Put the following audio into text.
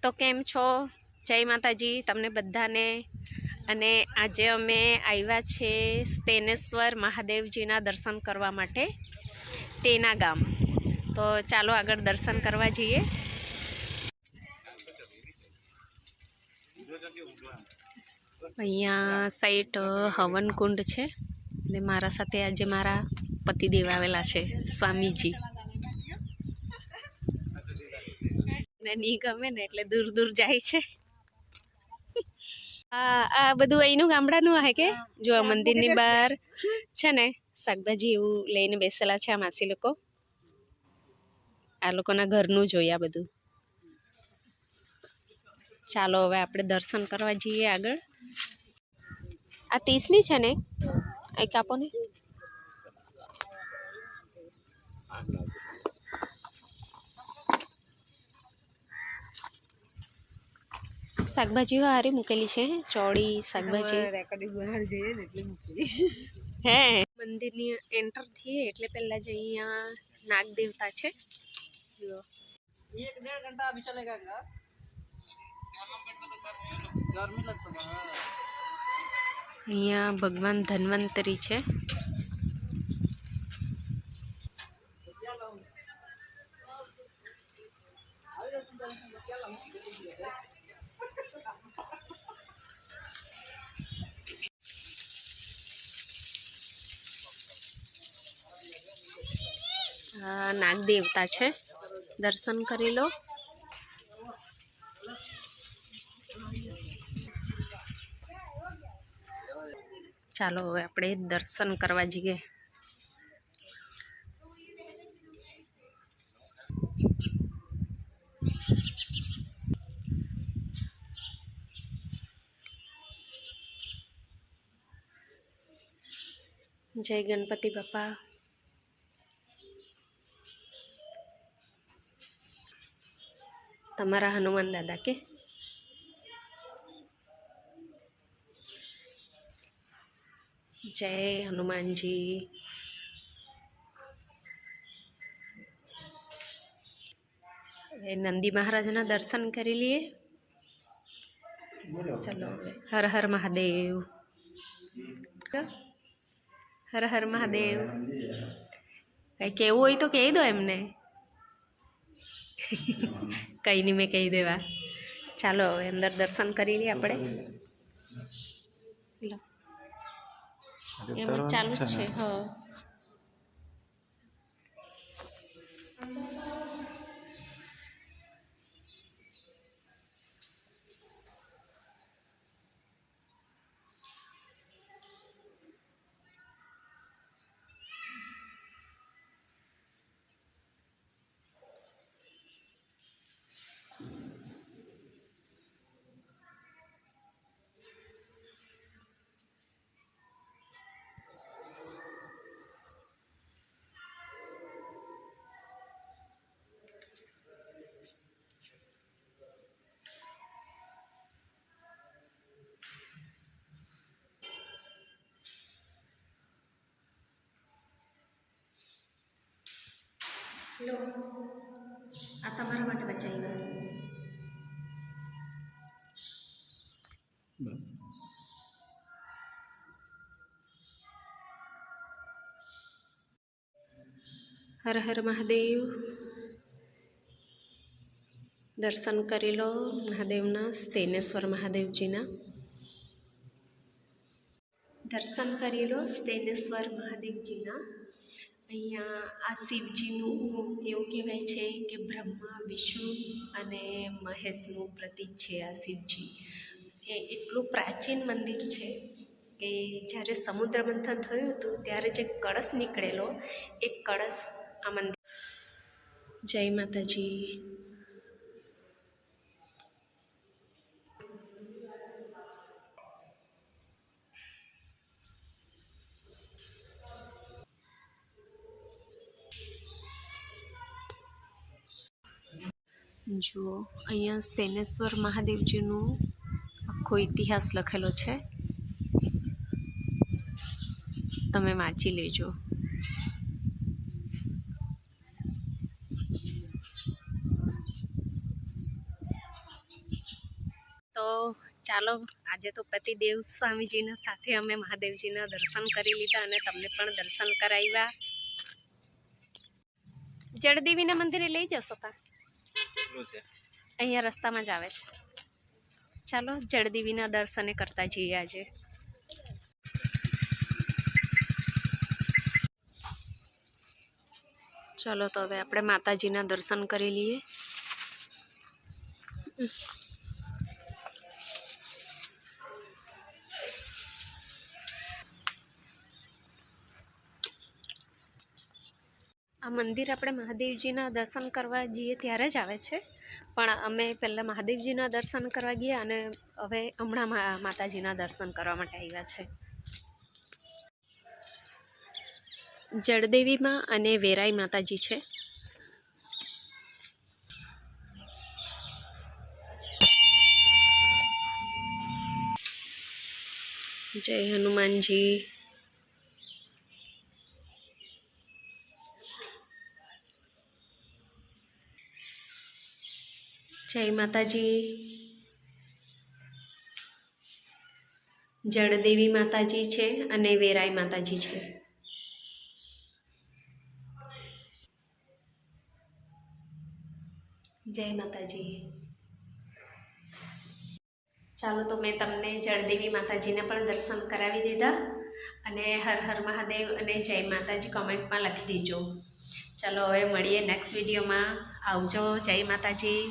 તો કેમ છો? જય માતાજી તમને બધાને। અને આજે અમે આવ્યા છે સ્તેનેશ્વર મહાદેવજીના દર્શન કરવા માટે તેના ગામ। તો ચાલો આગળ દર્શન કરવા જઈએ। અહીંયા સાઈડ હવન કુંડ છે ને મારા સાથે આજે મારા પતિદેવ આવેલા છે સ્વામીજી। नहीं गमे ने એટલે दूर दूर जाए छे। आ बधु अहीनु गामडानु है के जो मंदिर नी बार छे ने शाकभाजी एवं लईने बेसेला छे आ मासी लोको। आ लोकोना घरनु जोई आ बधु। चालो हवे आपणे दर्शन करवा जईए आगळ। आ 30 नी छे ने एक आपो ने। शाकभाजी हारी मुकेली छे चौड़ी शाकभाजी हे मंदिर नी एंटर थी એટલે પહેલા જ અહીંયા નાગ દેવતા છે। જો 1.5 घंटा अभी चलेगा क्या? गर्मी लगता है। અહીંયા ભગવાન ધન્વંતરી છે। नाग देवता है दर्शन करी लो। चालो हवे आपणे दर्शन करवा जईए। जय गणपति बापा। तमारा हनुमान दादा के जय हनुमान जी। नंदी महाराज ना दर्शन करी लिए। चलो हर हर महादेव। हर हर महादेव। कई केवुं होय तो कही दो एमने। कई नहीं मैं कही देवा। चालो अंदर दर्शन करी लिए आपणे। एम चालू छे। हाँ लो आ तमारा माटे बचाव्या। बस हर हर महादेव। दर्शन करी लो महादेवना स्तेनेश्वर महादेवजीना। दर्शन करी लो स्तेनेश्वर महादेवजीना। अहींया आ शिवजीनु एवुं कहेवाय छे कि ब्रह्मा विष्णु अने महेशनुं प्रतीक छे। आ शिवजी ए एटलुं प्राचीन मंदिर छे कि ज्यारे समुद्र मंथन थयुं हतुं त्यारे जे कळश निकळेलो ए कळश आ मंदिर। जय माताजी। जो अहींया स्तेनेश्वर महादेवजीनु आखो इतिहास लखेलो छे, तमे वाँची लेजो। ચાલો આજે તો પતિદેવ સ્વામીજીના સાથે અમે મહાદેવજીના દર્શન કરી લીધા અને તમને પણ દર્શન કરાવ્યા. જળદેવીના મંદિરે લઈ જશો તા? અહીંયા રસ્તામાં જ આવે છે. ચાલો જળદેવીના દર્શને કરતા જઈએ આજે. ચલો તો હવે આપણે માતાજીના દર્શન કરી લઈએ. આ મંદિર આપણે મહાદેવજીના દર્શન કરવા જઈએ ત્યારે જ આવે છે, પણ અમે પહેલાં મહાદેવજીના દર્શન કરવા ગયા અને હવે હમણાં માતાજીના દર્શન કરવા માટે આવ્યા છે. જળદેવીમાં અને વેરાઈ માતાજી છે. જય હનુમાનજી. જય માતાજી. જળદેવી માતાજી છે અને વેરાઈ માતાજી છે. જય માતાજી. ચાલો તો મેં તમને જળદેવી માતાજીને પણ દર્શન કરાવી દીધા અને હર હર મહાદેવ અને જય માતાજી કોમેન્ટમાં લખી દેજો. ચાલો હવે મળીએ નેક્સ્ટ વિડીયોમાં. આવજો. જય માતાજી.